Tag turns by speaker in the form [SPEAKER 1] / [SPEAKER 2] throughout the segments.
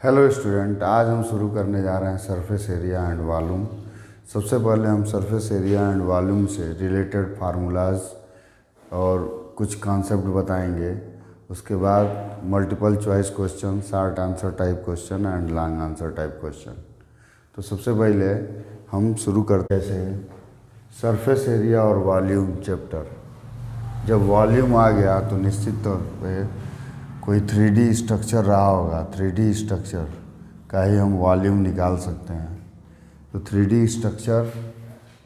[SPEAKER 1] Hello student, आज हम शुरू करने जा रहे हैं सरफेस एरिया एंड वॉल्यूम। सबसे पहले हम सरफेस एरिया एंड वॉल्यूम से रिलेटेड फार्मूलाज और कुछ कॉन्सेप्ट बताएंगे। उसके बाद multiple choice question, short answer type question and long answer type question. तो सबसे पहले हम शुरू करते हैं सरफेस एरिया और वॉल्यूम चैप्टर। जब वॉल्यूम आ गया तो निश्चित तौर पे कोई 3D स्ट्रक्चर रहा होगा, 3D स्ट्रक्चर का ही हम वॉल्यूम निकाल सकते हैं। तो 3D स्ट्रक्चर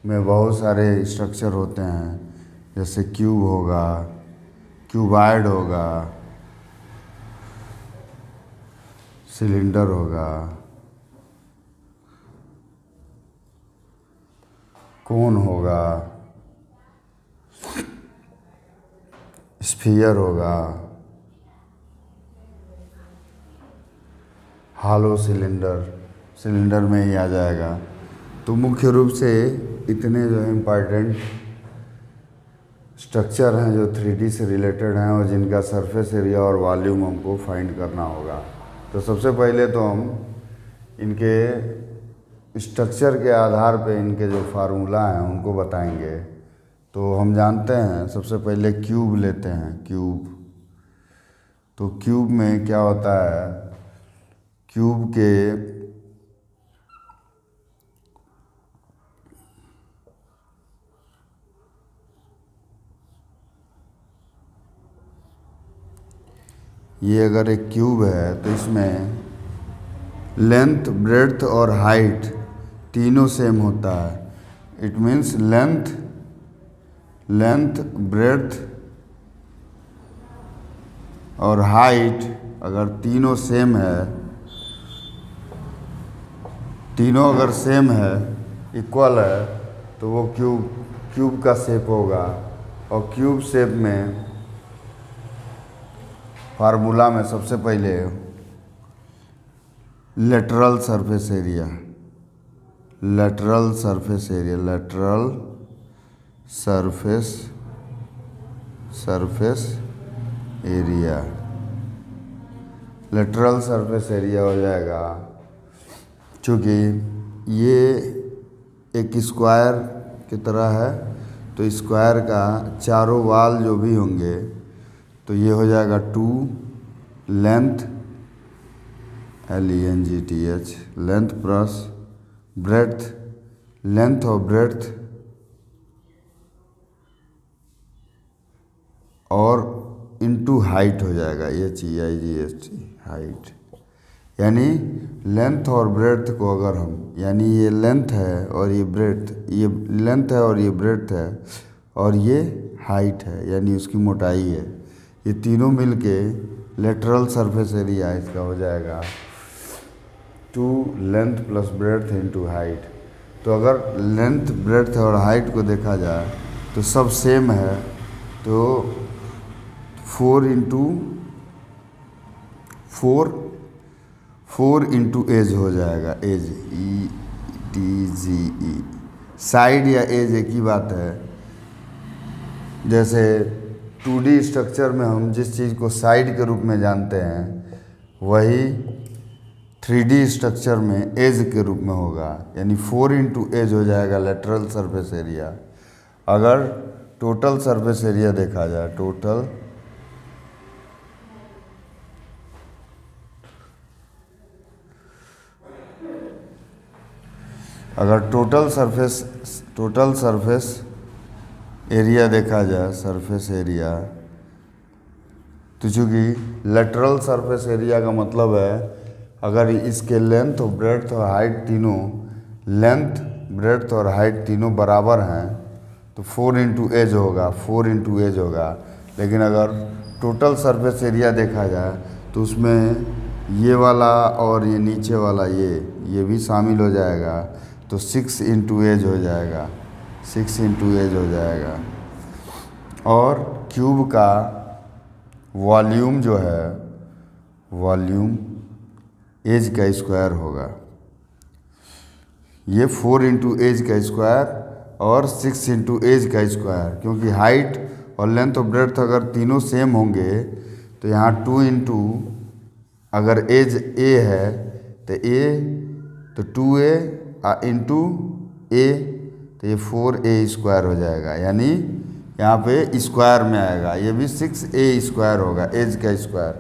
[SPEAKER 1] में बहुत सारे स्ट्रक्चर होते हैं, जैसे क्यूब होगा, क्यूबॉइड होगा, सिलेंडर होगा, कोन होगा, स्फीयर होगा, हॉलो सिलेंडर में ही आ जाएगा। तो मुख्य रूप से इतने जो है इम्पॉर्टेंट स्ट्रक्चर हैं जो 3D से रिलेटेड हैं और जिनका सरफेस एरिया और वॉल्यूम हमको फाइंड करना होगा। तो सबसे पहले तो हम इनके स्ट्रक्चर के आधार पे इनके जो फार्मूला हैं उनको बताएंगे। तो हम जानते हैं, सबसे पहले क्यूब लेते हैं। क्यूब, तो क्यूब में क्या होता है, क्यूब के ये अगर एक क्यूब है तो इसमें लेंथ, ब्रेड्थ और हाइट तीनों सेम होता है। इट मीन्स लेंथ, ब्रेड्थ और हाइट अगर तीनों सेम है, तीनों अगर सेम है, इक्वल है, तो वो क्यूब का शेप होगा। और क्यूब शेप में फार्मूला में सबसे पहले lateral surface area, lateral surface area हो जाएगा। चूँकि ये एक स्क्वायर की तरह है, तो स्क्वायर का चारों वाल जो भी होंगे तो ये हो जाएगा 2 length, LENGTH, length plus breadth, length और ब्रेड्थ और इनटू हाइट हो जाएगा, HEIGHT, हाइट। यानी लेंथ और ब्रेड्थ को अगर हम, यानी ये लेंथ है और ये ब्रेड्थ, ये लेंथ है और ये ब्रेड्थ है और ये हाइट है, यानी उसकी मोटाई है, ये तीनों मिलके लेटरल सरफेस एरिया इसका हो जाएगा 2 length plus breadth into height. तो अगर लेंथ, ब्रेड्थ और हाइट को देखा जाए तो सब सेम है, तो 4 इंटू एज हो जाएगा, एज, ETGE। साइड या एज एक ही बात है। जैसे 2D स्ट्रक्चर में हम जिस चीज़ को साइड के रूप में जानते हैं, वही 3D स्ट्रक्चर में एज के रूप में होगा, यानी 4 इंटू एज हो जाएगा लेटरल सरफेस एरिया। अगर टोटल सरफेस एरिया देखा जाए, टोटल सरफेस एरिया देखा जाए, सरफेस एरिया, तो चूँकि लेटरल सरफेस एरिया का मतलब है अगर इसके लेंथ और ब्रेड्थ और हाइट तीनों, लेंथ, ब्रेड्थ और हाइट तीनों बराबर हैं तो 4 इंटू एज होगा। लेकिन अगर टोटल सरफेस एरिया देखा जाए तो उसमें ये वाला और ये नीचे वाला ये भी शामिल हो जाएगा, तो 6 इंटू एज हो जाएगा, 6 इंटू एज हो जाएगा। और क्यूब का वॉल्यूम जो है, वॉल्यूम एज का स्क्वायर होगा। ये 4 इंटू एज का स्क्वायर और 6 इंटू एज का स्क्वायर, क्योंकि हाइट और लेंथ और ब्रेड्थ अगर तीनों सेम होंगे तो यहाँ 2 इंटू अगर एज ए है तो ए तो 2a इंटू ए तो ये 4a² हो जाएगा, यानी यहाँ पे स्क्वायर में आएगा, ये भी 6a² होगा, एज का स्क्वायर।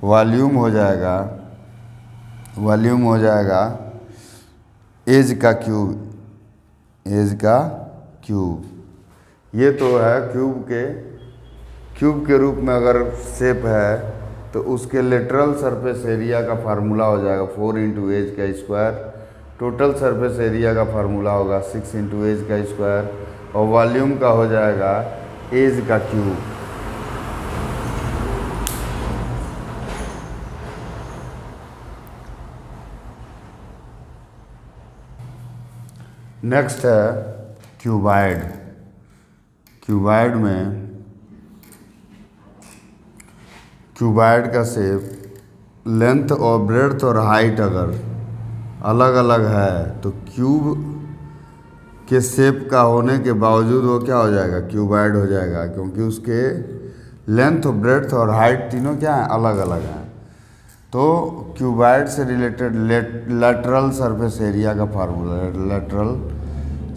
[SPEAKER 1] वॉल्यूम हो जाएगा, वॉल्यूम हो जाएगा एज का क्यूब, एज का क्यूब। ये तो है क्यूब के रूप में अगर शेप है तो उसके लेटरल सरफेस एरिया का फार्मूला हो जाएगा 4 इंटू एज का स्क्वायर। टोटल सरफेस एरिया का फार्मूला होगा 6 इंटू एज का स्क्वायर, और वॉल्यूम का हो जाएगा एज का क्यूब। नेक्स्ट है क्यूबाइड। क्यूबाइड में क्यूबाइड का शेप लेंथ और ब्रेड्थ और हाइट अगर अलग अलग है तो क्यूब के शेप का होने के बावजूद वो क्या हो जाएगा, क्यूबाइड हो जाएगा, क्योंकि उसके लेंथ और ब्रेड्थ और हाइट तीनों क्या हैं, अलग अलग हैं। तो क्यूबाइड से रिलेटेड लेटरल सरफेस एरिया का फार्मूला, लेटरल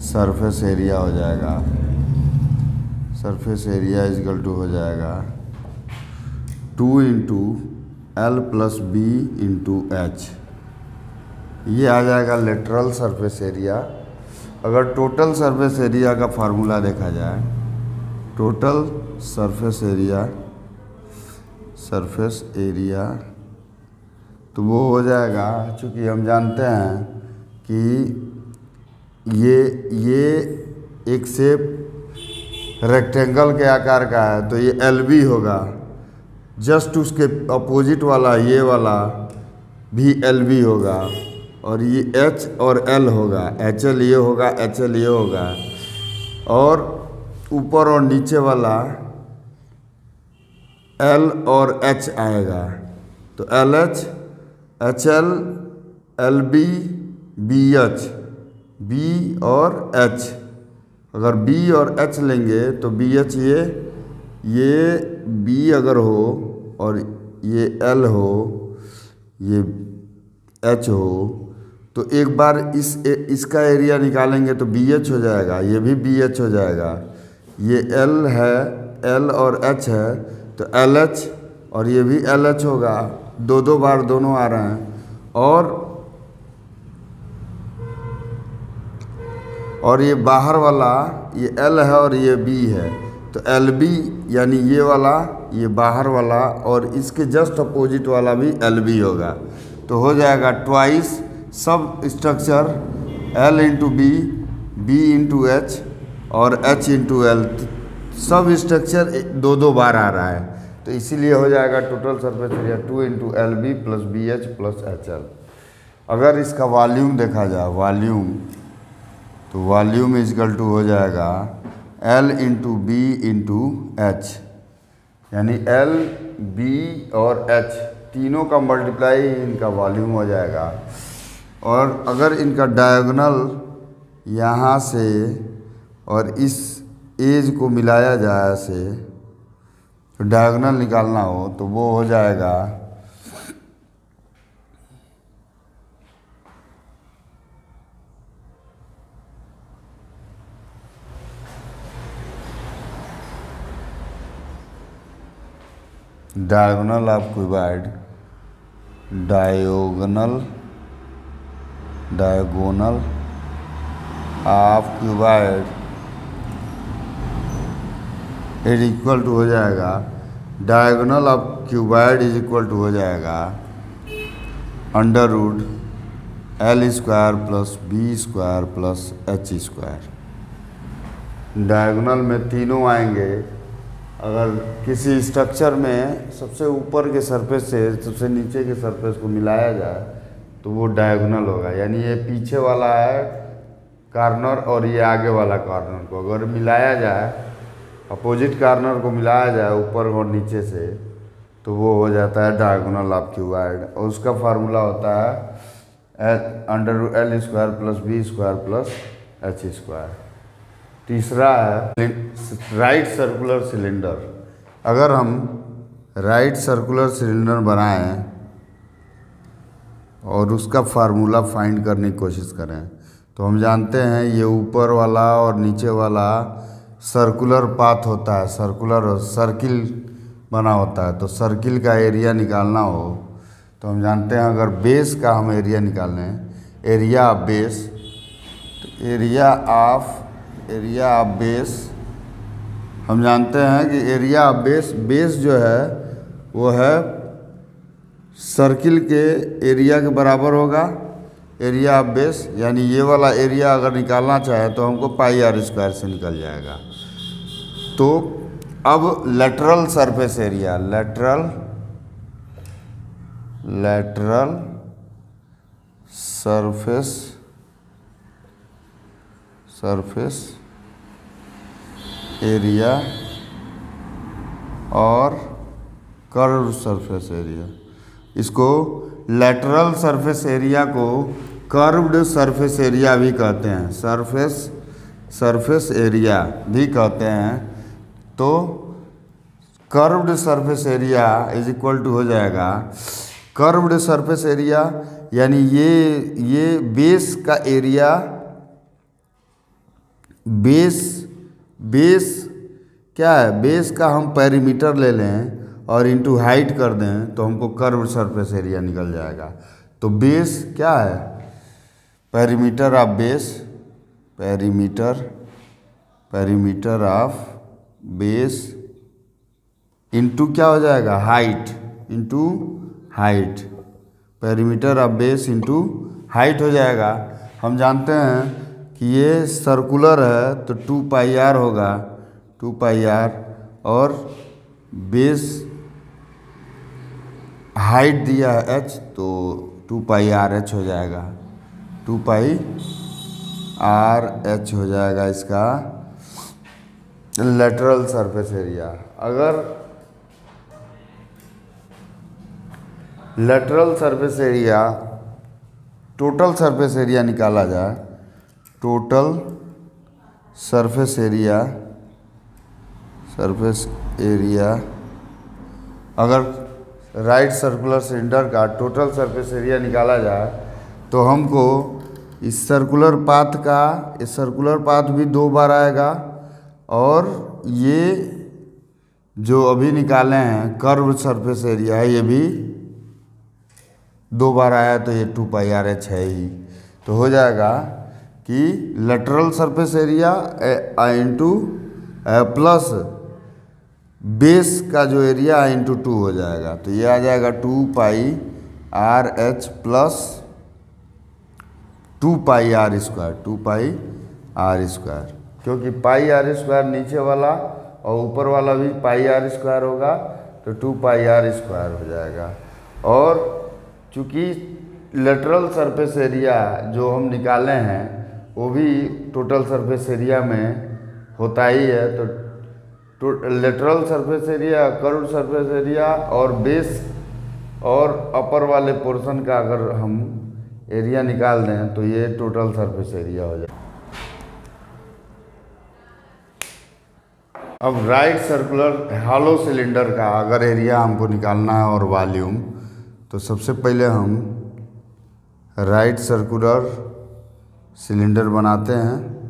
[SPEAKER 1] सरफेस एरिया हो जाएगा, सरफेस एरिया इजकल टू हो जाएगा 2 into L plus B into H. ये आ जाएगा लेटरल सरफेस एरिया। अगर टोटल सरफेस एरिया का फार्मूला देखा जाए, टोटल सरफेस एरिया तो वो हो जाएगा, चूँकि हम जानते हैं कि ये एक शेप रेक्टेंगल के आकार का है तो ये एल बी होगा, जस्ट उसके अपोजिट वाला ये वाला भी एल बी होगा, और ये एच और एल होगा, एच एल ये होगा, एच एल ये होगा, और ऊपर और नीचे वाला एल और एच आएगा, तो L H H L L B B H, B और एच। अगर बी और एच लेंगे तो बी एच ये बी अगर हो और ये एल हो, ये एच हो, तो एक बार इसका एरिया निकालेंगे तो बी एच हो जाएगा, ये भी बी एच हो जाएगा। ये एल है, एल और एच है तो एल एच, और ये भी एल एच होगा, दो बार दोनों आ रहे हैं। और ये बाहर वाला ये एल है और ये बी है, तो एल बी यानी ये वाला, ये बाहर वाला, और इसके जस्ट अपोजिट वाला भी एल बी होगा, तो हो जाएगा ट्वाइस सब structure L into B, B into H और एच इंटू एल, सब स्ट्रक्चर दो बार आ रहा है, तो इसीलिए हो जाएगा total surface area 2 into L B plus B H plus H L. अगर इसका वॉल्यूम देखा जाए, वॉल्यूम तो वॉल्यूम इजकल टू हो जाएगा L into B into H, यानी एल बी और एच तीनों का मल्टीप्लाई इनका वॉल्यूम हो जाएगा। और अगर इनका डायगोनल यहाँ से और इस एज को मिलाया जाए से, तो डायगोनल निकालना हो तो वो हो जाएगा diagonal of cuboid, diagonal of cuboid is equal to हो जाएगा, diagonal of cuboid is equal to हो जाएगा under root L square plus B square plus H square. Diagonal में तीनों आएंगे। अगर किसी स्ट्रक्चर में सबसे ऊपर के सरफेस से सबसे नीचे के सरफेस को मिलाया जाए तो वो डायगोनल होगा, यानी ये पीछे वाला है कॉर्नर और ये आगे वाला कॉर्नर को अगर मिलाया जाए, अपोजिट कॉर्नर को मिलाया जाए ऊपर और नीचे से, तो वो हो जाता है डायगोनल ऑफ क्यूबाइड, और उसका फार्मूला होता है under L square plus B square plus H square. तीसरा है राइट सर्कुलर सिलेंडर। अगर हम राइट सर्कुलर सिलेंडर बनाएं और उसका फार्मूला फाइंड करने की कोशिश करें। तो हम जानते हैं ये ऊपर वाला और नीचे वाला सर्कुलर पाथ होता है, सर्कुलर सर्किल बना होता है। तो सर्किल का एरिया निकालना हो तो हम जानते हैं अगर बेस का हम एरिया निकालें, एरिया ऑफ बेस, तो एरिया ऑफ बेस हम जानते हैं कि एरिया ऑफ बेस जो है वो है सर्किल के एरिया के बराबर होगा, एरिया ऑफ बेस। यानी ये वाला एरिया अगर निकालना चाहे तो हमको पाई आर स्क्वायर से निकल जाएगा। तो अब lateral surface area, lateral surface area और कर्व सरफेस एरिया, इसको लेटरल सरफेस एरिया को कर्व्ड सरफेस एरिया भी कहते हैं, सरफेस एरिया भी कहते हैं। तो curved surface area is equal to हो जाएगा, कर्व्ड सरफेस एरिया यानी ये बेस का एरिया, बेस क्या है, बेस का हम पेरीमीटर ले लें और इंटू हाइट कर दें तो हमको कर्व सरफेस एरिया निकल जाएगा। तो बेस क्या है, perimeter of base, perimeter of base into क्या हो जाएगा, height, into height, perimeter of base into height हो जाएगा। हम जानते हैं कि ये सर्कुलर है तो 2 पाई आर होगा, 2 पाई आर, और बेस हाइट दिया है h तो 2 पाई आर एच हो जाएगा, 2 पाई आर एच हो जाएगा इसका लेटरल सरफेस एरिया। अगर lateral surface area, total surface area निकाला जाए, टोटल सरफेस एरिया अगर राइट सर्कुलर सिलेंडर का टोटल सरफेस एरिया निकाला जाए तो हमको इस सर्कुलर पाथ भी 2 बार आएगा, और ये जो अभी निकाले हैं कर्व सरफेस एरिया है ये भी 2 बार आया, तो ये 2 पाई आर एच है ही। तो हो जाएगा कि lateral surface area into plus base का जो एरिया इंटू 2 हो जाएगा। तो ये आ जाएगा 2 pi r h plus 2 pi are square, 2 pi are square, क्योंकि पाई आर स्क्वायर नीचे वाला और ऊपर वाला भी पाई आर स्क्वायर होगा, तो 2 पाई आर स्क्वायर हो जाएगा। और चूँकि लेटरल सरफेस एरिया जो हम निकाले हैं वो भी टोटल सरफेस एरिया में होता ही है, तो lateral surface area, curved surface area और बेस और अपर वाले पोर्शन का अगर हम एरिया निकाल दें तो ये टोटल सरफेस एरिया हो जाए। अब राइट सर्कुलर हॉलो सिलेंडर का अगर एरिया हमको निकालना है और वॉल्यूम, तो सबसे पहले हम राइट सर्कुलर सिलेंडर बनाते हैं।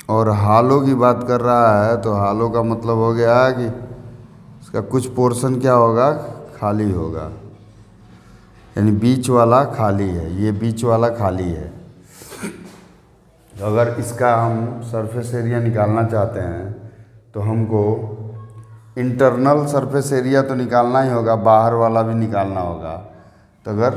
[SPEAKER 1] और हॉलो की बात कर रहा है तो हॉलो का मतलब हो गया कि इसका कुछ पोर्शन क्या होगा, खाली होगा, यानी बीच वाला खाली है, ये बीच वाला खाली है। अगर इसका हम सरफेस एरिया निकालना चाहते हैं तो हमको इंटरनल सरफेस एरिया तो निकालना ही होगा, बाहर वाला भी निकालना होगा। तो अगर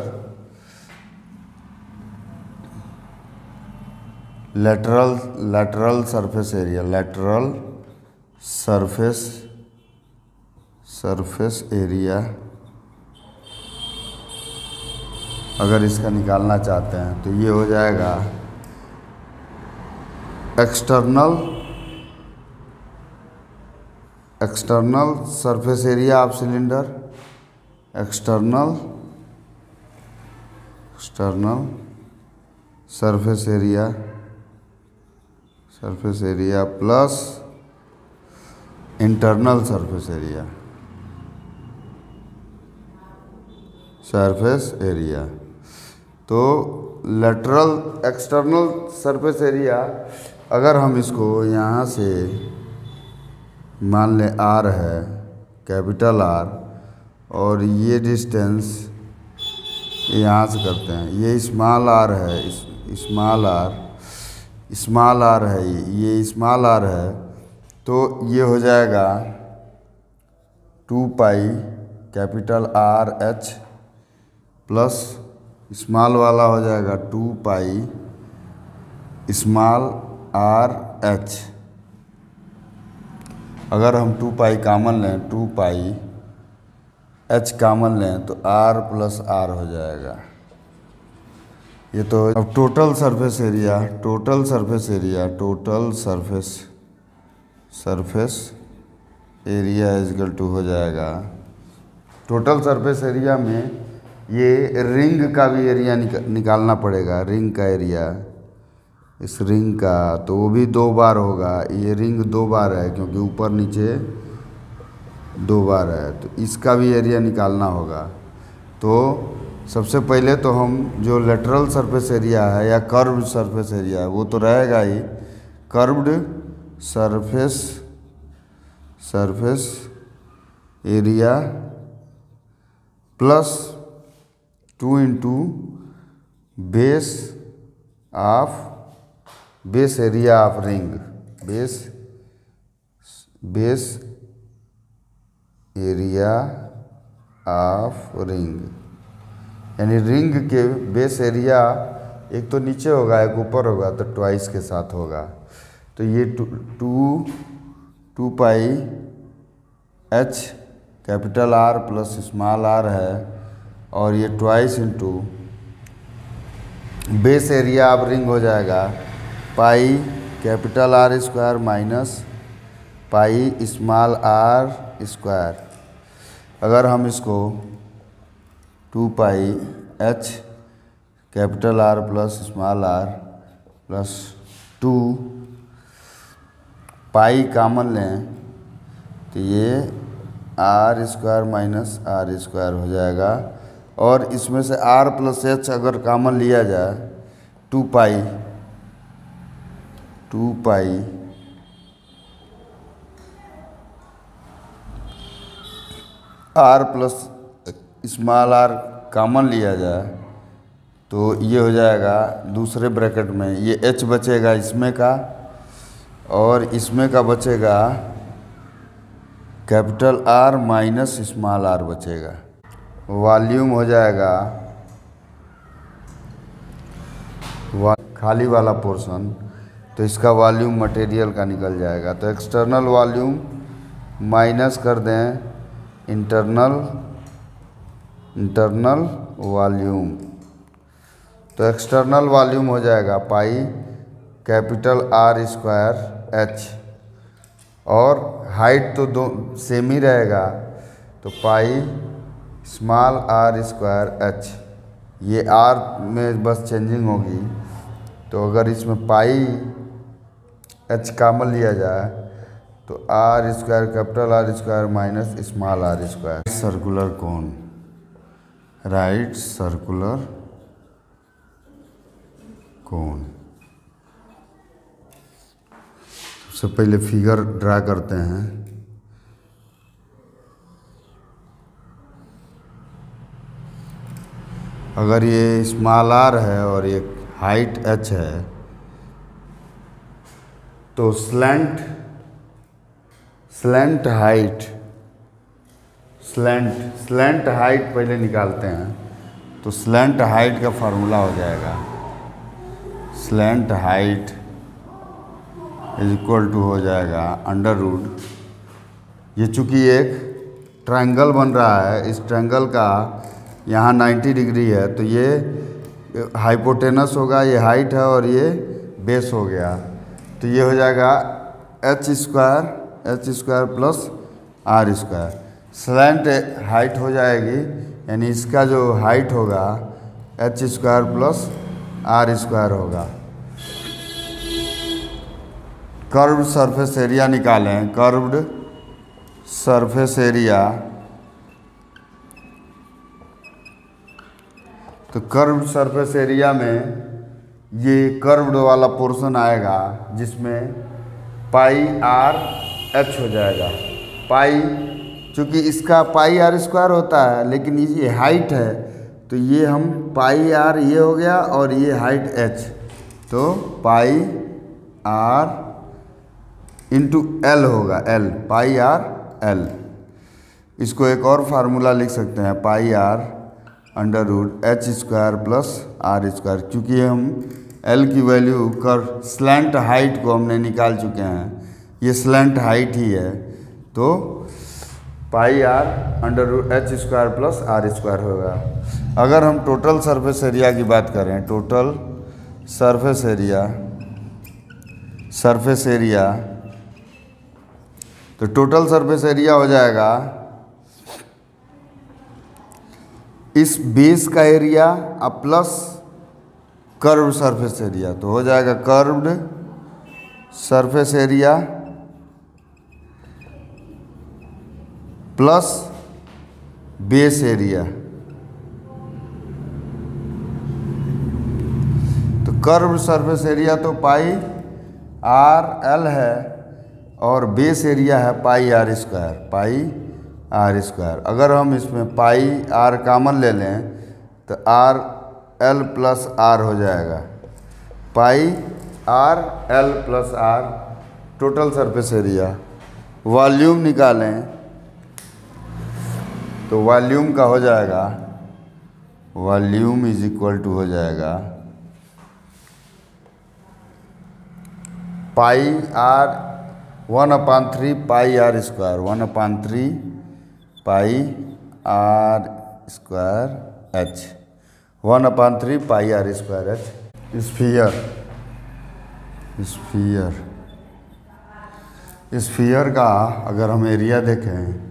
[SPEAKER 1] lateral surface area, lateral surface area अगर इसका निकालना चाहते हैं तो ये हो जाएगा external surface area of cylinder, external surface area plus internal surface area. तो लेटरल एक्सटर्नल सरफेस एरिया अगर हम इसको यहाँ से मान लें आर है, कैपिटल आर, और ये डिस्टेंस यहाँ से करते हैं, ये स्मॉल आर है, स्मॉल आर है, ये स्मॉल आर है, तो ये हो जाएगा 2 पाई capital are h plus small वाला हो जाएगा 2 पाई स्मॉल आर एच। अगर हम 2 पाई कामन लें, 2 पाई एच कामन लें तो आर प्लस आर हो जाएगा। ये तो अब total surface area is equal to हो जाएगा। टोटल सरफेस एरिया में ये रिंग का भी एरिया निकालना पड़ेगा, रिंग का एरिया, इस रिंग का, तो वो भी 2 बार होगा। ये रिंग 2 बार है क्योंकि ऊपर नीचे 2 बार है, तो इसका भी एरिया निकालना होगा। तो सबसे पहले तो हम जो लेटरल सरफेस एरिया है या कर्व्ड सरफेस एरिया है वो तो रहेगा ही, curved surface area plus 2 into base area of ring, base area of ring, यानी रिंग के बेस एरिया एक तो नीचे होगा एक ऊपर होगा, तो ट्वाइस के साथ होगा। तो ये 2 pi h capital r plus small r है, और ये twice into base area of ring हो जाएगा pi capital are square minus pi small are square. अगर हम इसको 2 pi h capital r plus small r plus 2 pi common लें तो ये r square minus r square हो जाएगा, और इसमें से आर प्लस एच अगर कामन लिया जाए 2 pi are plus small are कामन लिया जाए तो ये हो जाएगा दूसरे ब्रैकेट में, ये एच बचेगा इसमें का, और इसमें का बचेगा capital R minus small R बचेगा। वॉल्यूम हो जाएगा खाली वाला पोर्शन, तो इसका वॉल्यूम मटेरियल का निकल जाएगा। तो एक्सटर्नल वॉल्यूम माइनस कर दें इंटरनल वॉल्यूम, तो एक्सटर्नल वॉल्यूम हो जाएगा pi capital are square H, और हाइट तो दो सेम ही रहेगा, तो pi small are square H, ये आर में बस चेंजिंग होगी। तो अगर इसमें पाई एच कामन लिया जाए तो R square capital are square minus small are square. Circular cone, right circular cone. सबसे पहले फिगर ड्रा करते हैं। अगर ये स्मॉल आर है और ये हाइट एच है तो स्लैंट हाइट पहले निकालते हैं। तो स्लैंट हाइट का फार्मूला हो जाएगा, slant height is equal to हो जाएगा अंडर रूट, ये चूँकि एक ट्रायंगल बन रहा है, इस ट्रायंगल का यहाँ 90 डिग्री है, तो ये हाइपोटेनस होगा, ये हाइट है और ये बेस हो गया, तो ये हो जाएगा H square plus are square. Slant height हो जाएगी, यानी इसका जो हाइट होगा H square plus are square होगा। कर्व्ड सरफेस एरिया निकालें, कर्व्ड सरफेस एरिया तो कर्व्ड सरफेस एरिया में ये कर्व्ड वाला पोर्शन आएगा जिसमें पाई आर एच हो जाएगा। पाई, चूँकि इसका पाई आर स्क्वायर होता है लेकिन ये हाइट है तो ये हम पाई आर ये हो गया और ये हाइट एच, तो पाई आर इंटू एल होगा, एल पाई आर एल। इसको एक और फार्मूला लिख सकते हैं, pi r under root h square plus are square, क्योंकि हम एल की वैल्यू कर स्लैंट हाइट को हमने निकाल चुके हैं, ये स्लैंट हाइट ही है, तो pi r under root h square plus are square होगा। अगर हम टोटल सरफेस एरिया की बात करें, टोटल सरफेस एरिया, तो टोटल सरफेस एरिया हो जाएगा इस बेस का एरिया अब प्लस कर्व्ड सरफेस एरिया, तो हो जाएगा curved surface area plus base area. तो कर्व्ड सरफेस एरिया तो पाई आर एल है और बेस एरिया है pi are square, pi are square. अगर हम इसमें पाई आर कॉमन ले लें तो आर एल प्लस आर हो जाएगा, pi r l plus r total surface area. Volume निकालें तो वॉल्यूम का हो जाएगा, वॉल्यूम इज इक्वल टू हो जाएगा pi r 1/3 pi are square, 1/3 pi are square h, 1/3 pi are square h. Sphere का अगर हम एरिया देखें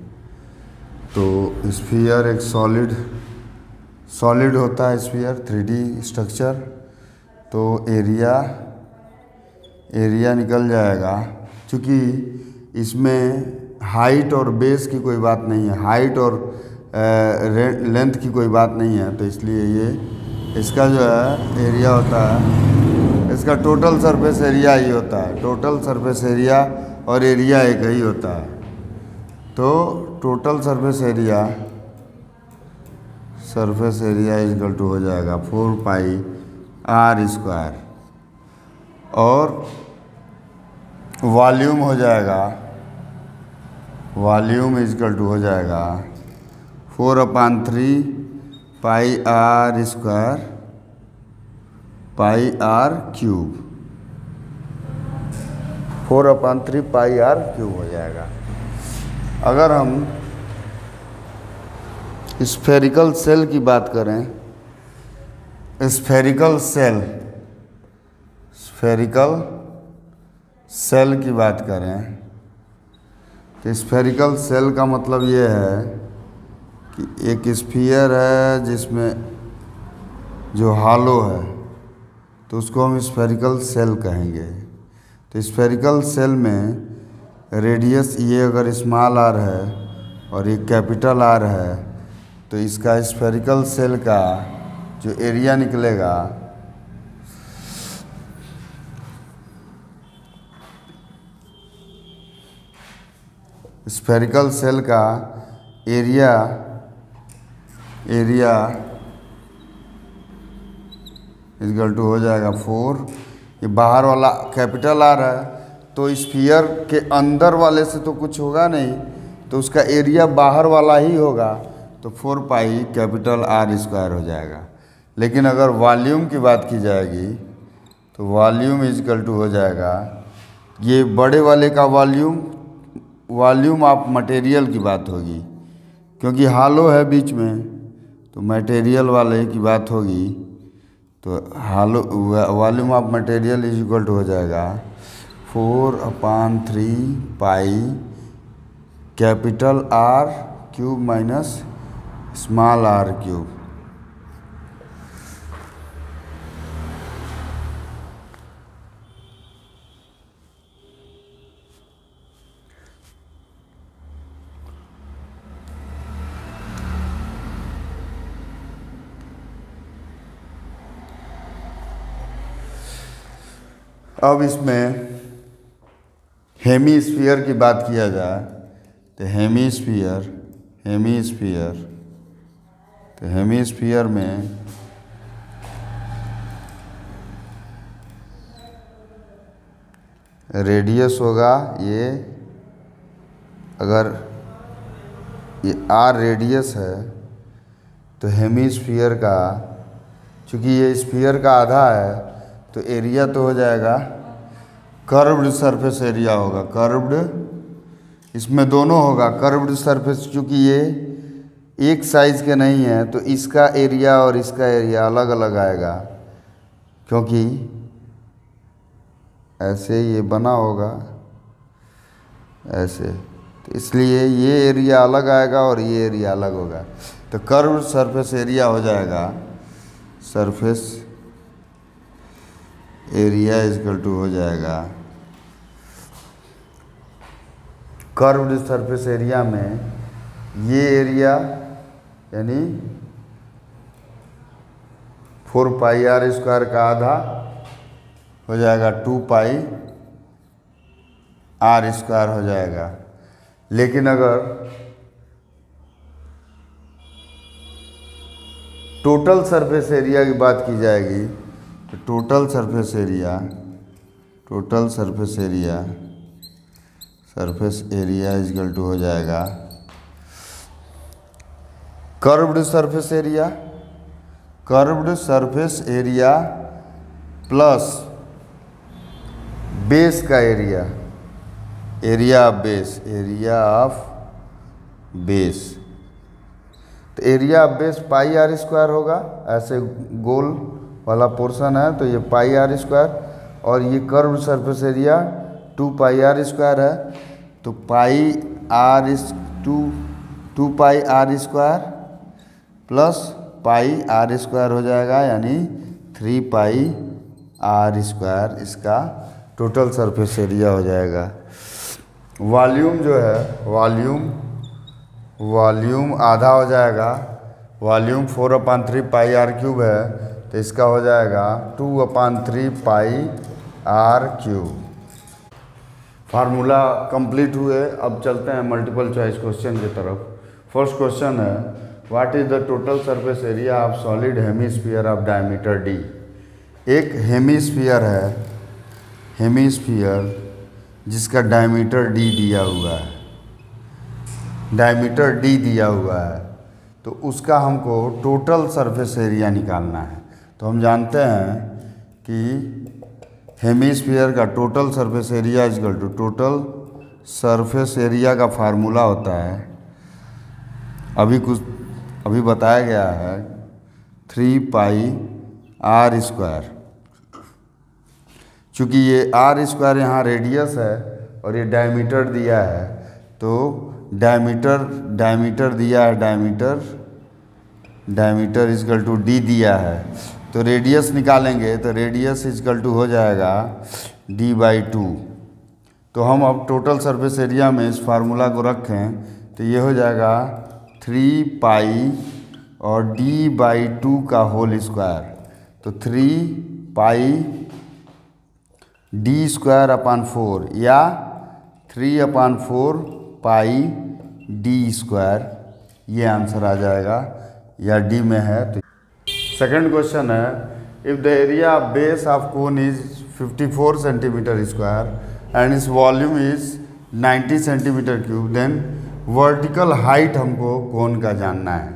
[SPEAKER 1] तो स्फीयर एक सॉलिड होता है, स्फीयर 3D स्ट्रक्चर, तो एरिया निकल जाएगा। क्योंकि इसमें हाइट और बेस की कोई बात नहीं है, हाइट और लेंथ की कोई बात नहीं है, तो इसलिए ये इसका जो है एरिया होता है, इसका टोटल सरफेस एरिया ही होता है, टोटल सरफेस एरिया और एरिया एक ही होता है। तो total surface area equal to हो जाएगा 4 पाई आर स्क्वायर, और वॉल्यूम हो जाएगा, वॉल्यूम इक्वल टू हो जाएगा 4/3 pi are square pi r cube, 4/3 pi r cube हो जाएगा। अगर हम स्फेरिकल सेल की बात करें, स्फेरिकल सेल की बात करें तो स्फेरिकल सेल का मतलब ये है कि एक स्फीयर है जिसमें जो हॉलो है तो उसको हम स्फेरिकल सेल कहेंगे। तो स्फेरिकल सेल में रेडियस ये अगर स्मॉल आर है और ये कैपिटल आर है तो इसका स्फेरिकल सेल का जो एरिया निकलेगा स्फेरिकल सेल का एरिया इक्वल टू हो जाएगा 4, ये बाहर वाला कैपिटल आर है तो स्फीयर के अंदर वाले से तो कुछ होगा नहीं, तो उसका एरिया बाहर वाला ही होगा, तो 4 पाई कैपिटल आर स्क्वायर हो जाएगा। लेकिन अगर वॉल्यूम की बात की जाएगी तो वॉल्यूम इक्वल टू हो जाएगा, ये बड़े वाले का वॉल्यूम ऑफ मटेरियल की बात होगी, क्योंकि हॉलो है बीच में तो मटेरियल वाले की बात होगी, तो hollow volume of material is equal to हो जाएगा 4/3 pi capital R cube minus small R cube. अब इसमें हेमीस्फीयर की बात किया जाए तो हेमीस्फीयर में रेडियस होगा ये, अगर ये आर रेडियस है तो हेमीस्फीयर का, चूँकि ये स्फीयर का आधा है तो एरिया तो हो जाएगा कर्व्ड सरफेस एरिया होगा, कर्व्ड, इसमें दोनों होगा कर्व्ड सरफेस, चूँकि ये एक साइज़ के नहीं है तो इसका एरिया और इसका एरिया अलग अलग आएगा, क्योंकि ऐसे ये बना होगा ऐसे, तो इसलिए ये एरिया अलग आएगा और ये एरिया अलग होगा, तो कर्व्ड सरफेस एरिया हो जाएगा, सरफेस एरिया इक्वल टू हो जाएगा, कर्व्ड सरफेस एरिया में ये एरिया यानी 4 पाई आर स्क्वायर का आधा हो जाएगा 2 पाई आर स्क्वायर हो जाएगा। लेकिन अगर टोटल सरफेस एरिया की बात की जाएगी तो total surface area equal to हो जाएगा curved surface area plus base का एरिया ऑफ बेस, तो area of base pi are square होगा, ऐसे गोल वाला पोर्शन है तो ये पाई आर स्क्वायर, और ये curved surface area 2 pi are square है, तो 2 pi are square plus pi are square हो जाएगा, यानी 3 पाई आर स्क्वायर इसका टोटल सरफेस एरिया हो जाएगा। वॉल्यूम जो है वॉल्यूम आधा हो जाएगा, वॉल्यूम 4/3 पाई आर क्यूब है तो इसका हो जाएगा 2/3 पाई आर क्यूब। फार्मूला कंप्लीट हुए, अब चलते हैं मल्टीपल चॉइस क्वेश्चन की तरफ। फर्स्ट क्वेश्चन है what is the total surface area of solid hemisphere of diameter D. एक हेमीस्फीयर है, जिसका डायमीटर डी दिया हुआ है, तो उसका हमको टोटल सरफेस एरिया निकालना है। तो हम जानते हैं कि हेमीस्फीयर का total surface area equal to total surface area का फार्मूला होता है, अभी बताया गया है 3 पाई आर स्क्वायर। चूँकि ये आर स्क्वायर यहाँ रेडियस है और ये डायमीटर दिया है, तो डायमीटर दिया है, डायमीटर इक्वल टू डी दिया है, तो रेडियस निकालेंगे तो रेडियस इक्वल टू हो जाएगा d/2। तो हम अब टोटल सरफेस एरिया में इस फार्मूला को रखें तो ये हो जाएगा 3 पाई और d/2 का होल स्क्वायर, तो 3 पाई d²/4 या 3/4 पाई d², ये आंसर आ जाएगा, या डी में है। तो सेकंड क्वेश्चन है if the area of base of cone is 54 centimetre square and इस volume is 90 centimetre cube, then vertical height हमको कोन का जानना है।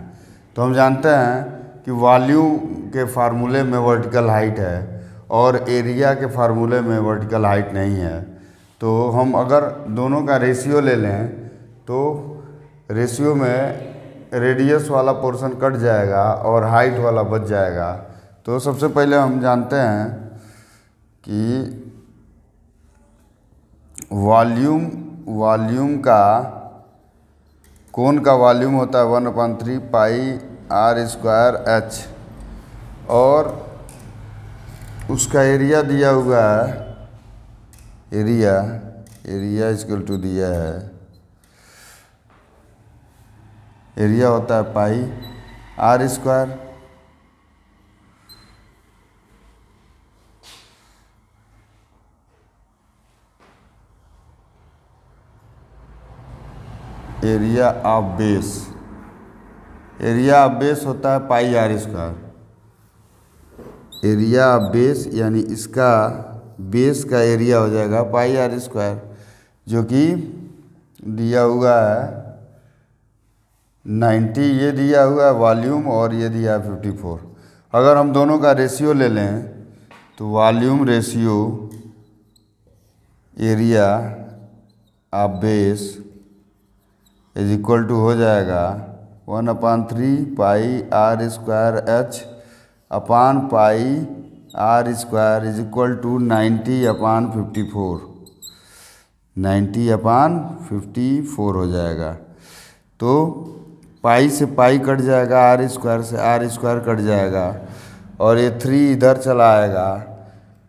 [SPEAKER 1] तो हम जानते हैं कि वॉल्यूम के फार्मूले में वर्टिकल हाइट है और एरिया के फार्मूले में वर्टिकल हाइट नहीं है, तो हम अगर दोनों का रेशियो ले लें तो रेशियो में रेडियस वाला पोर्शन कट जाएगा और हाइट वाला बच जाएगा। तो सबसे पहले हम जानते हैं कि वॉल्यूम का कोन का वॉल्यूम होता है 1/3 पाई आर स्क्वायर एच, और उसका एरिया दिया हुआ है, एरिया इक्वल टू दिया है, एरिया होता है pi are square, area of base, area of base होता है pi are square. Area of base यानी इसका बेस का एरिया हो जाएगा पाई आर स्क्वायर, जो कि दिया हुआ है 90, ये दिया हुआ है वॉल्यूम और ये दिया है 54। अगर हम दोनों का रेशियो ले लें तो volume ratio area of base is equal to हो जाएगा 1/3 pi are square h upon pi are square is equal to 90/54, 90/54 हो जाएगा। तो पाई से पाई कट जाएगा, आर स्क्वायर से आर स्क्वायर कट जाएगा और ये 3 इधर चला आएगा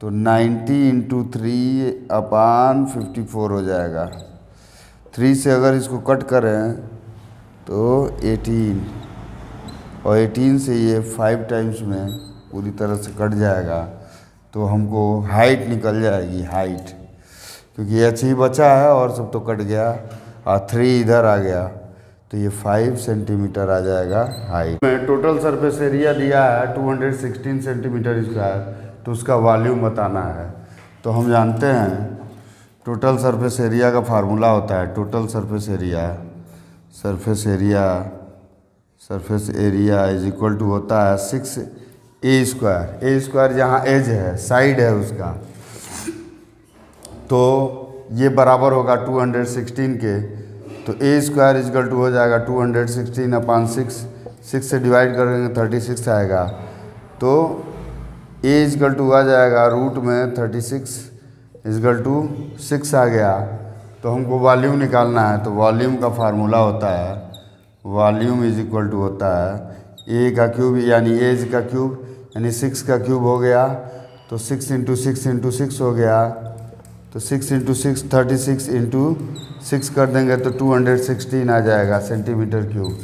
[SPEAKER 1] तो 90 × 3/54 हो जाएगा। 3 से अगर इसको कट करें तो 18 और 18 से ये 5 टाइम्स में पूरी तरह से कट जाएगा तो हमको हाइट निकल जाएगी, हाइट, क्योंकि एच ही बचा है और सब तो कट गया और 3 इधर आ गया तो ये 5 सेंटीमीटर आ जाएगा हाइट में। टोटल सरफेस एरिया दिया है 216 सेंटीमीटर स्क्वायर, तो उसका वॉल्यूम बताना है। तो हम जानते हैं टोटल सरफेस एरिया का फार्मूला होता है total surface area, surface area is equal to होता है 6a स्क्वायर। ए स्क्वायर जहाँ एज है, साइड है उसका, तो ये बराबर होगा 216 के, तो ए स्क्वायर इजकल टू हो जाएगा 216/6, 6 से डिवाइड करेंगे 36 आएगा, तो ए इजकल टू आ जाएगा रूट में 36 इजकल टू 6 आ गया। तो हमको वॉल्यूम निकालना है, तो वॉल्यूम का फार्मूला होता है वॉल्यूम इज इक्वल टू होता है ए का क्यूब यानी एज का क्यूब यानी 6 का क्यूब हो गया, तो 6 × 6 × 6 हो गया, तो 6 × 6 36 × 6 कर देंगे तो 216 आ जाएगा सेंटीमीटर क्यूब।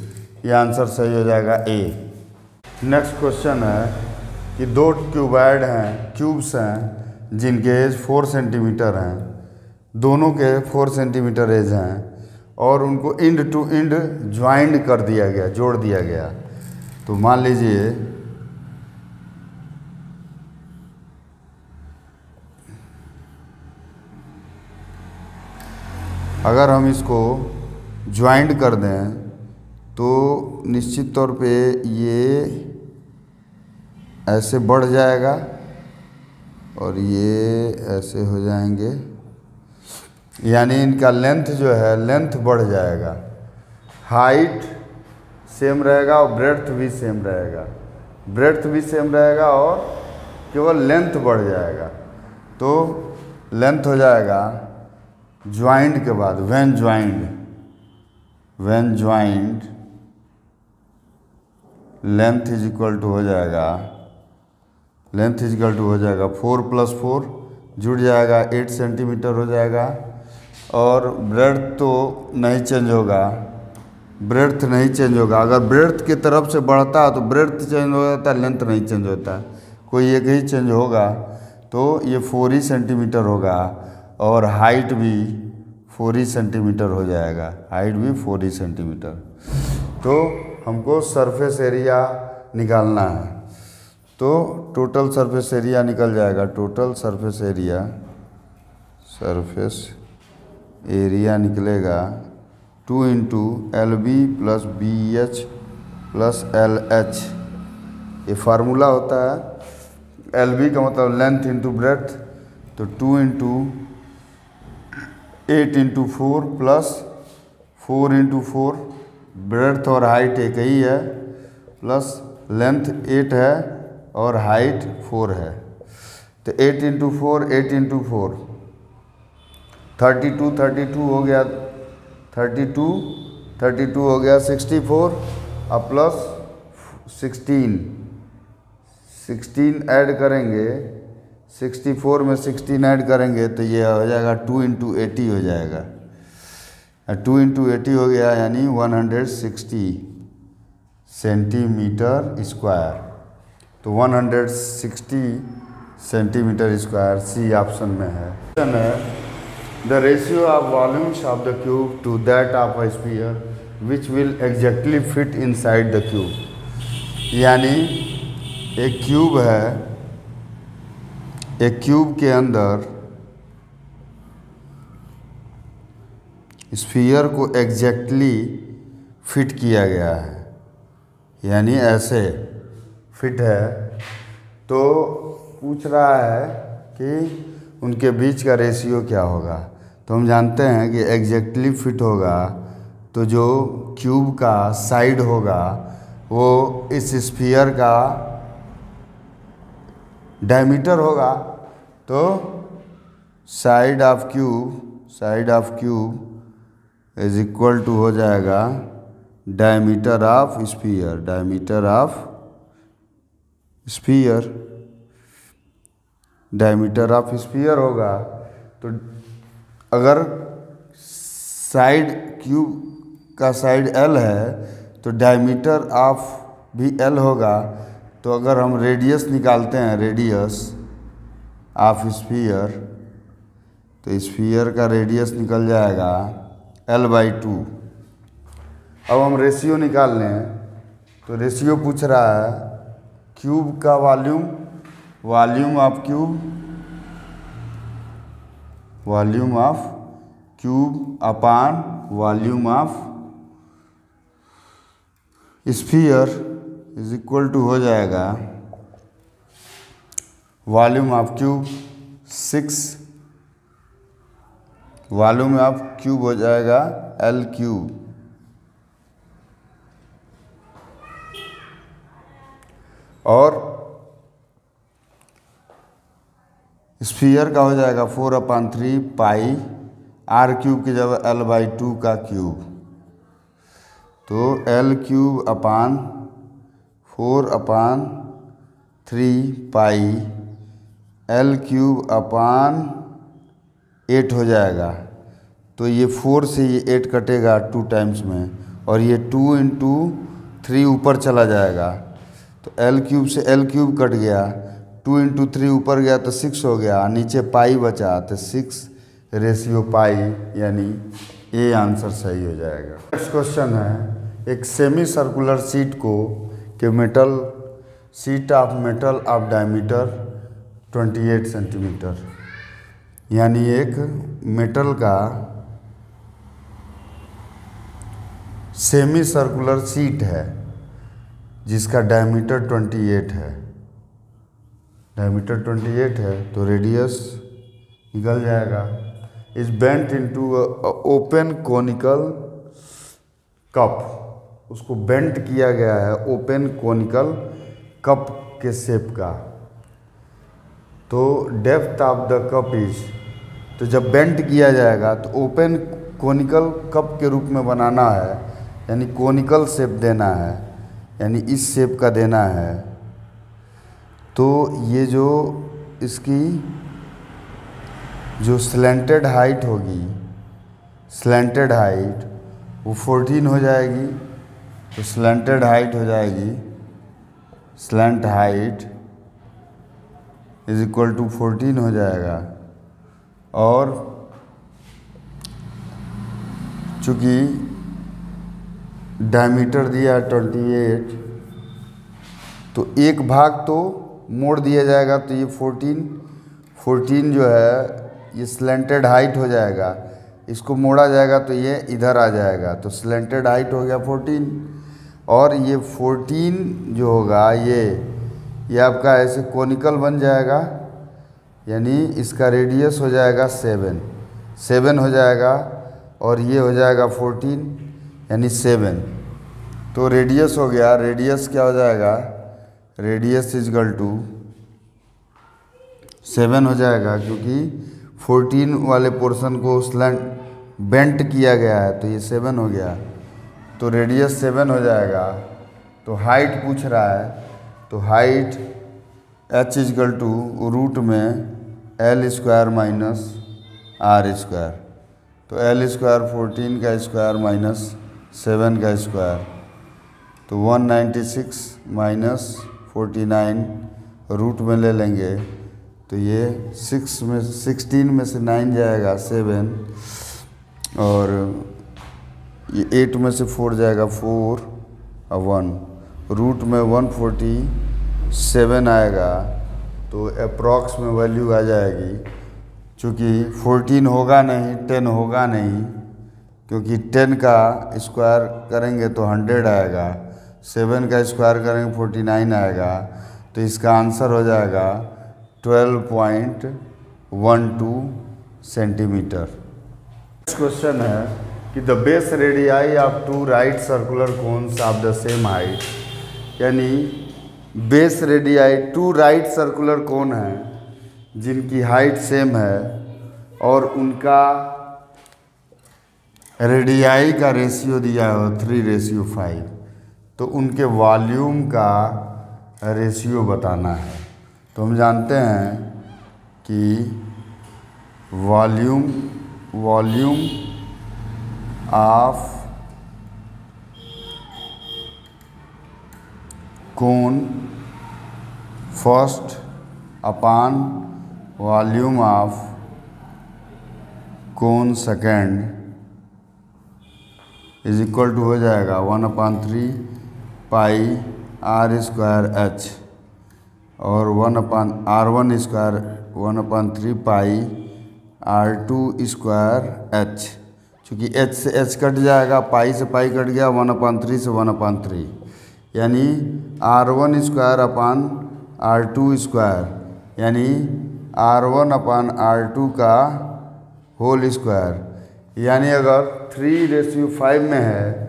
[SPEAKER 1] ये आंसर सही हो जाएगा ए। नेक्स्ट क्वेश्चन है कि 2 क्यूब्स हैं जिनके एज 4 सेंटीमीटर हैं, दोनों के 4 सेंटीमीटर एज हैं और उनको इंड टू इंड ज्वाइंट कर दिया गया, जोड़ दिया गया। तो मान लीजिए अगर हम इसको ज्वाइंट कर दें तो निश्चित तौर पे ये ऐसे बढ़ जाएगा और ये ऐसे हो जाएंगे, यानी इनका लेंथ जो है लेंथ बढ़ जाएगा, हाइट सेम रहेगा और ब्रेड्थ भी सेम रहेगा, और केवल लेंथ बढ़ जाएगा। तो लेंथ हो जाएगा ज्वाइंट के बाद when joint length is equal to हो जाएगा 4 + 4 जुड़ जाएगा 8 सेंटीमीटर हो जाएगा। और ब्रेड्थ तो नहीं चेंज होगा, अगर ब्रेड्थ की तरफ से बढ़ता है तो ब्रेड्थ चेंज हो जाता है, लेंथ नहीं चेंज होता है, कोई एक ही चेंज होगा, तो ये 4 ही सेंटीमीटर होगा और हाइट भी 4 ही सेंटीमीटर हो जाएगा, हाइट भी 4 ही सेंटीमीटर। तो हमको सरफेस एरिया निकालना है, तो टोटल सरफेस एरिया निकल जाएगा, टोटल सरफेस एरिया निकलेगा 2 × LB + BH + LH। ये फार्मूला होता है LB का मतलब लेंथ इंटू ब्रेड्थ, तो 2 × 8 × 4 + 4 × 4, ब्रेड्थ और हाइट एक ही है, प्लस लेंथ 8 है और हाइट 4 है, तो 8 × 4 8 × 4 32 हो गया, 32 हो गया 64 और प्लस 16 ऐड करेंगे, 64 में 16 ऐड करेंगे तो ये हो जाएगा 2 × 80 हो जाएगा, 2 × 80 हो गया यानी 160 सेंटीमीटर स्क्वायर। तो 160 सेंटीमीटर स्क्वायर सी ऑप्शन में है। the ratio of volumes of the cube to that of a sphere which will exactly fit inside the cube. यानी एक क्यूब है, एक क्यूब के अंदर स्फीयर को एग्जैक्टली फिट किया गया है, यानी ऐसे फिट है। तो पूछ रहा है कि उनके बीच का रेशियो क्या होगा। तो हम जानते हैं कि एग्जैक्टली फिट होगा तो जो क्यूब का साइड होगा वो इस स्फीयर का डायमीटर होगा। तो side of cube is equal to हो जाएगा डायमीटर ऑफ स्फीयर होगा। तो अगर साइड क्यूब का साइड एल है तो डायमीटर ऑफ भी एल होगा। तो अगर हम रेडियस निकालते हैं, रेडियस ऑफ स्फीयर, तो स्फीयर का रेडियस निकल जाएगा L/2। अब हम रेशियो निकाल लें, तो रेशियो पूछ रहा है क्यूब का volume of cube upon volume of sphere is equal to हो जाएगा volume of cube 6, volume of cube हो जाएगा L3, और स्फीयर का हो जाएगा 4/3 पाई r³ की जगह L/2 का क्यूब। तो L³ अपान 4/3 पाई L³ अपान 8 हो जाएगा। तो ये 4 से ये 8 कटेगा 2 टाइम्स में, और ये 2 × 3 ऊपर चला जाएगा। तो L³ से L³ कट गया, 2 × 3 ऊपर गया तो 6 हो गया, नीचे पाई बचा तो 6/पाई, यानी ये आंसर सही हो जाएगा। नेक्स्ट क्वेश्चन है, एक सेमी सर्कुलर शीट को sheet of metal of diameter 28 centimetre, यानी एक मेटल का सेमी सर्कुलर शीट है जिसका डायमीटर 28 है, तो रेडियस निकल जाएगा। Is bent into open conical cup, उसको बेंट किया गया है ओपन कोनिकल कप के शेप का। तो depth of the cup is, तो जब बेंट किया जाएगा तो ओपन कोनिकल कप के रूप में बनाना है, यानी कोनिकल शेप देना है, यानी इस शेप का देना है। तो ये जो इसकी जो स्लैंटेड हाइट होगी, स्लैंटेड हाइट वो 14 हो जाएगी। तो स्लैंटेड हाइट हो जाएगी, slant height is equal to 14 हो जाएगा। और चूँकि डायमीटर दिया 28, तो एक भाग तो मोड़ दिया जाएगा, तो ये 14 जो है ये स्लैंटेड हाइट हो जाएगा। इसको मोड़ा जाएगा तो ये इधर आ जाएगा, तो स्लैंटेड हाइट हो गया 14। और ये 14 जो होगा ये आपका ऐसे कोनिकल बन जाएगा, यानी इसका रेडियस हो जाएगा 7 हो जाएगा, और ये हो जाएगा 14 यानी 7। तो रेडियस हो गया, रेडियस क्या हो जाएगा, रेडियस इजगल टू 7 हो जाएगा, क्योंकि 14 वाले पोर्शन को स्लैंट बेंट किया गया है, तो ये 7 हो गया। तो रेडियस 7 हो जाएगा। तो हाइट पूछ रहा है, तो height h is equal to root में L² माइनस R²। तो L² 14 का स्क्वायर माइनस 7 का स्क्वायर, तो 196 माइनस 49 रूट में ले लेंगे तो ये 16 में से 9 जाएगा 7, और ये 8 में से 4 जाएगा 4 और 1, रूट में 147 आएगा। तो अप्रॉक्स में वैल्यू आ जाएगी, चूँकि 14 होगा नहीं, 10 होगा नहीं, क्योंकि 10 का स्क्वायर करेंगे तो 100 आएगा, 7 का स्क्वायर करेंगे 49 आएगा। तो इसका आंसर हो जाएगा 12.12 सेंटीमीटर। नेक्स्ट क्वेश्चन है कि the base radii of 2 right circular cones of the same height, यानी base radii 2 right circular cone हैं जिनकी हाइट सेम है और उनका रेडियाई का रेशियो दिया हो 3:5, तो उनके वॉल्यूम का रेशियो बताना है। तो हम जानते हैं कि volume of cone first upon volume of cone second is equal to हो जाएगा 1/3 पाई r स्क्वायर h, और 1/r1 square 1/3 pi r2 square h। चूँकि h से h कट जाएगा, पाई से पाई कट गया, 1/3 से 1/3, यानी r1 square upon r2 square, यानी r1 अपान r2 का होल स्क्वायर। यानी अगर 3:5 में है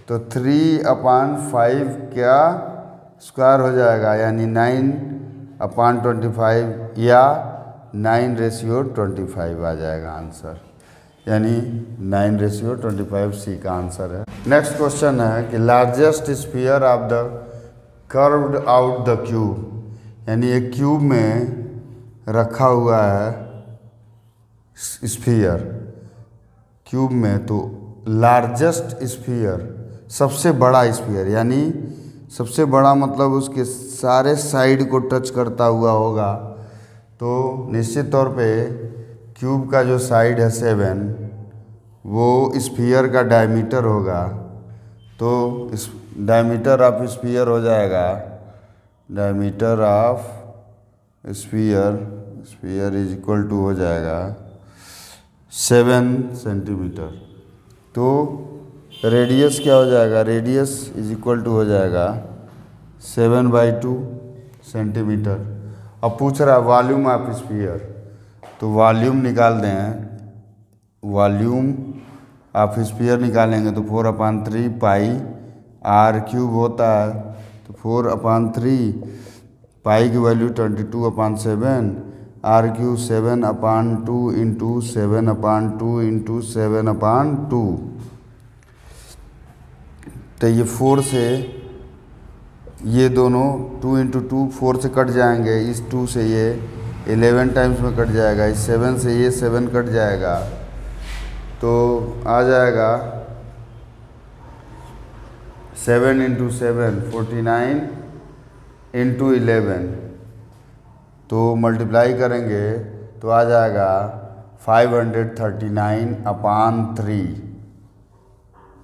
[SPEAKER 1] तो 3/5 क्या स्क्वायर हो जाएगा, यानी 9/25 या 9:25 आ जाएगा आंसर, यानी 9:25 सी का आंसर है। नेक्स्ट क्वेश्चन है कि largest sphere of the curved out the cube, यानी एक क्यूब में रखा हुआ है स्फीयर क्यूब में, तो लार्जेस्ट स्फीयर सबसे बड़ा स्फीयर, यानी सबसे बड़ा मतलब उसके सारे साइड को टच करता हुआ होगा। तो निश्चित तौर पे क्यूब का जो साइड है 7, वो स्फीयर का डायमीटर होगा। तो इस डायमीटर ऑफ स्फीयर हो जाएगा, diameter of sphere is equal to हो जाएगा 7 सेंटीमीटर। तो रेडियस क्या हो जाएगा, रेडियस इज इक्वल टू हो जाएगा 7/2 सेंटीमीटर। अब पूछ रहा है वॉल्यूम ऑफ स्फीयर, तो वॉल्यूम निकाल दें, वॉल्यूम ऑफ स्फीयर निकालेंगे तो 4/3 पाई r³ होता है, तो 4/3 पाई की वैल्यू 22/7, r³ 7/2 इंटू 7/2 इंटू 7/2। तो ये 4 से ये दोनों 2 इंटू 2 4 से कट जाएंगे, इस 2 से ये 11 टाइम्स में कट जाएगा, इस 7 से ये 7 कट जाएगा, तो आ जाएगा 7 इंटू 7 49 इंटू 11, तो मल्टीप्लाई करेंगे तो आ जाएगा 539/3,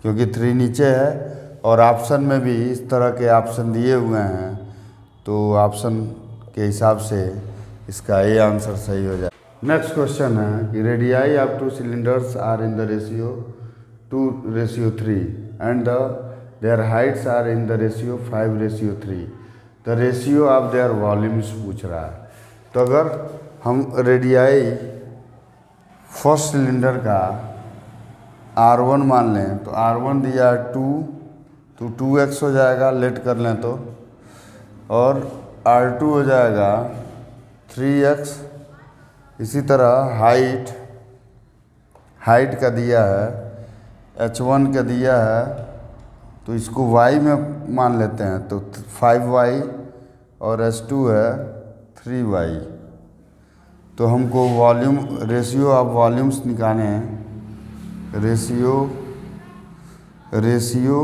[SPEAKER 1] क्योंकि 3 नीचे है और ऑप्शन में भी इस तरह के ऑप्शन दिए हुए हैं, तो ऑप्शन के हिसाब से इसका ये आंसर सही हो जाए। नेक्स्ट क्वेश्चन है कि radii of 2 cylinders are in the ratio 2:3 and their heights are in the ratio 5:3, the ratio of their volumes पूछ रहा है। तो अगर हम रेडियाई फर्स्ट सिलेंडर का R1 मान लें, तो R1 दिया 2, तो 2x हो जाएगा, लेट कर लें तो, और R2 हो जाएगा 3x। इसी तरह हाइट का दिया है, h1 का दिया है, तो इसको y में मान लेते हैं, तो 5y, और h2 है 3y। तो हमको वॉल्यूम रेशियो ऑफ वॉल्यूम्स निकाले हैं, रेशियो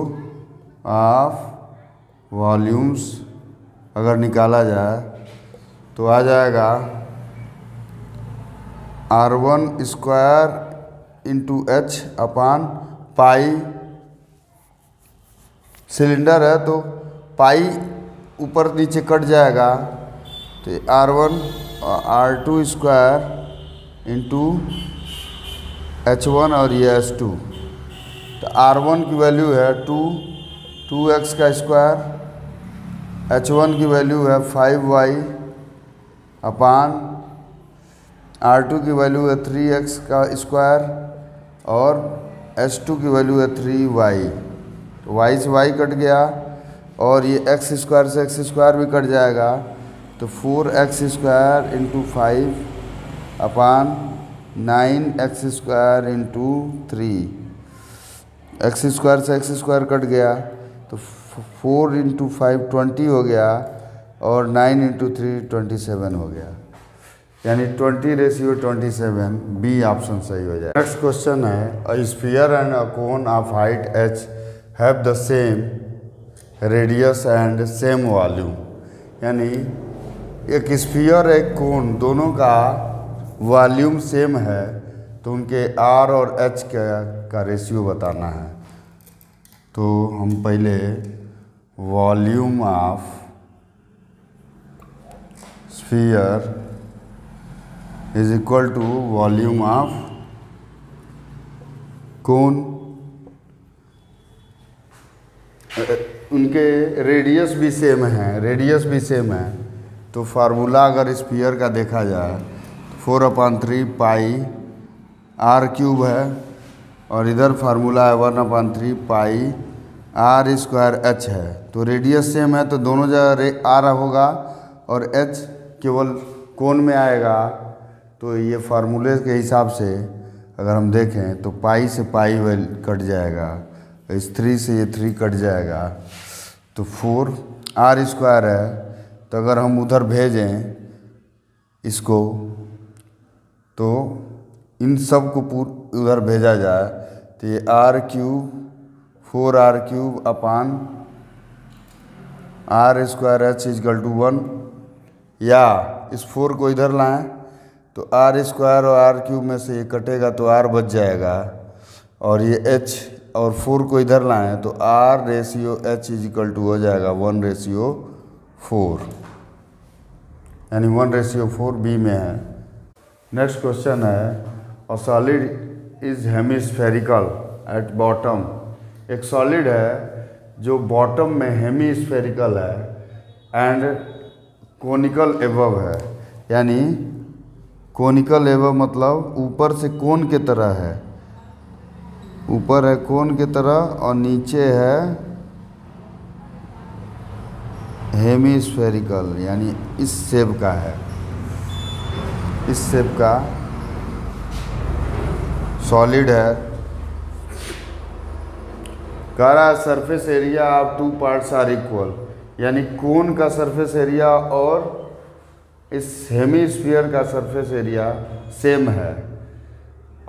[SPEAKER 1] ऑफ वॉल्यूम्स अगर निकाला जाए तो आ जाएगा R1 square into H upon पाई, सिलेंडर है तो पाई ऊपर नीचे कट जाएगा, तो R1 और R2 स्क्वायर इंटू H1 और ये H2। तो R1 की वैल्यू है 2x का स्क्वायर, H1 की वैल्यू है 5y अपान R2 की वैल्यू है 3x का स्क्वायर और H2 की वैल्यू है 3y। तो y से y कट गया और ये x स्क्वायर से x स्क्वायर भी कट जाएगा, तो 4x स्क्वायर इंटू 5 अपान 9x square into 3। x square से x स्क्वायर कट गया तो 4 इंटू 5 20 हो गया और 9 इंटू 3 27 हो गया, यानी 20:27। बी ऑप्शन सही हो जाए। नेक्स्ट क्वेश्चन है, a sphere and a cone of height h have the same radius and same volume. यानी एक स्फीयर एक कोन दोनों का वॉल्यूम सेम है, तो उनके r और h का रेशियो बताना है। तो हम पहले volume of sphere is equal to volume of cone, उनके रेडियस भी सेम है, तो फार्मूला अगर स्फीयर का देखा जाए 4/3 पाई r³ है और इधर फार्मूला है 1/3 पाई r² h है। तो रेडियस सेम है तो दोनों जगह r होगा और h केवल कोन में आएगा। तो ये फार्मूले के हिसाब से अगर हम देखें तो पाई से पाई कट जाएगा, इस 3 से ये 3 कट जाएगा, तो 4r² है। तो अगर हम उधर भेजें इसको तो इन सब को उधर भेजा जाए तो ये r³ 4r³ अपान r² h = 1, या इस 4 को इधर लाएं तो r² और r³ में से ये कटेगा तो r बच जाएगा, और ये h और 4 को इधर लाएं तो r/h = हो जाएगा 1/4, यानी 1/4 बी में है। नेक्स्ट क्वेश्चन है, a solid is hemispherical at bottom. एक सॉलिड है जो बॉटम में हेमिस्फेरिकल है एंड कोनिकल एबव है। यानी कोनिकल एबव मतलब ऊपर से कोन के तरह है, ऊपर है कोन के तरह और नीचे है हेमिस्फेरिकल, यानी इस शेप का है, इस शेप का सॉलिड है। कह रहा है surface area of 2 parts are equal, यानी कोन का सरफेस एरिया और इस हेमिस्फीयर का सरफेस एरिया सेम है,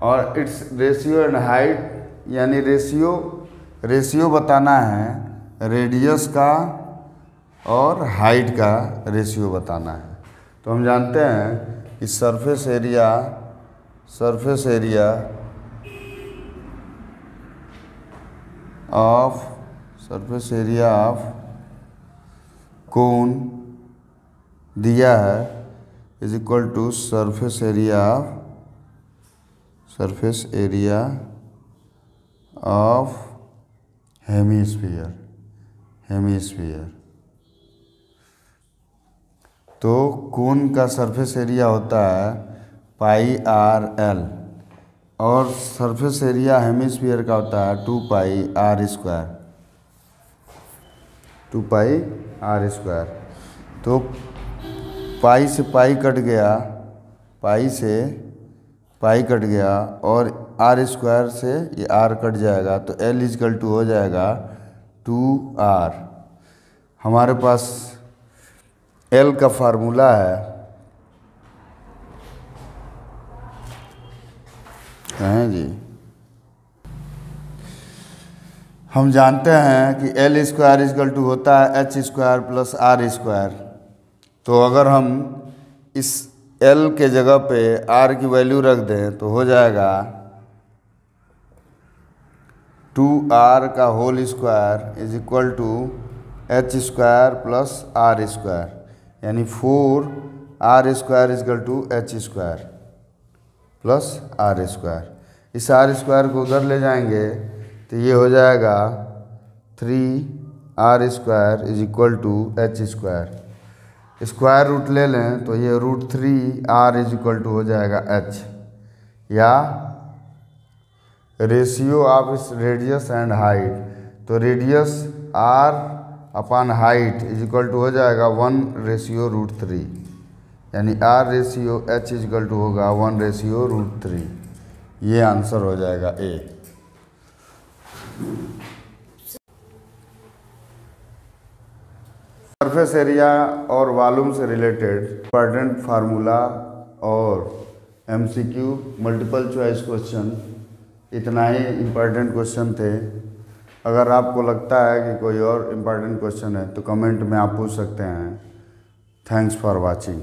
[SPEAKER 1] और इट्स रेशियो एंड हाइट, यानी रेशियो बताना है रेडियस का और हाइट का रेशियो बताना है। तो हम जानते हैं कि सरफेस एरिया ऑफ कोन दिया है is equal to surface area of hemisphere. तो कोन का सरफेस एरिया होता है πr/l और सरफेस एरिया हेमिस्फीयर का होता है 2πr²। तो पाई से पाई कट गया और r² से ये r कट जाएगा, तो l = हो जाएगा 2r। हमारे पास l का फार्मूला है जी, हम जानते हैं कि l² = होता है h² + r²। तो अगर हम इस एल के जगह पे आर की वैल्यू रख दें तो हो जाएगा 2r का whole square is equal to H square plus are square, यानी 4r square is equal to H square plus are square. इस आर स्क्वायर को उधर ले जाएंगे तो ये हो जाएगा 3r square is equal to H square. Square root ले लें तो ये √3r इज इक्वल टू हो जाएगा h, या रेशियो ऑफ इस रेडियस एंड हाइट, तो radius r upon height is equal to हो जाएगा 1:√3, यानी r ratio h is equal to होगा 1:√3। ये आंसर हो जाएगा ए। सरफेस एरिया और वॉल्यूम से रिलेटेड इम्पॉर्टेंट फार्मूला और एमसीक्यू मल्टीपल चॉइस क्वेश्चन, इतना ही इम्पॉर्टेंट क्वेश्चन थे। अगर आपको लगता है कि कोई और इम्पॉर्टेंट क्वेश्चन है तो कमेंट में आप पूछ सकते हैं। Thanks for watching.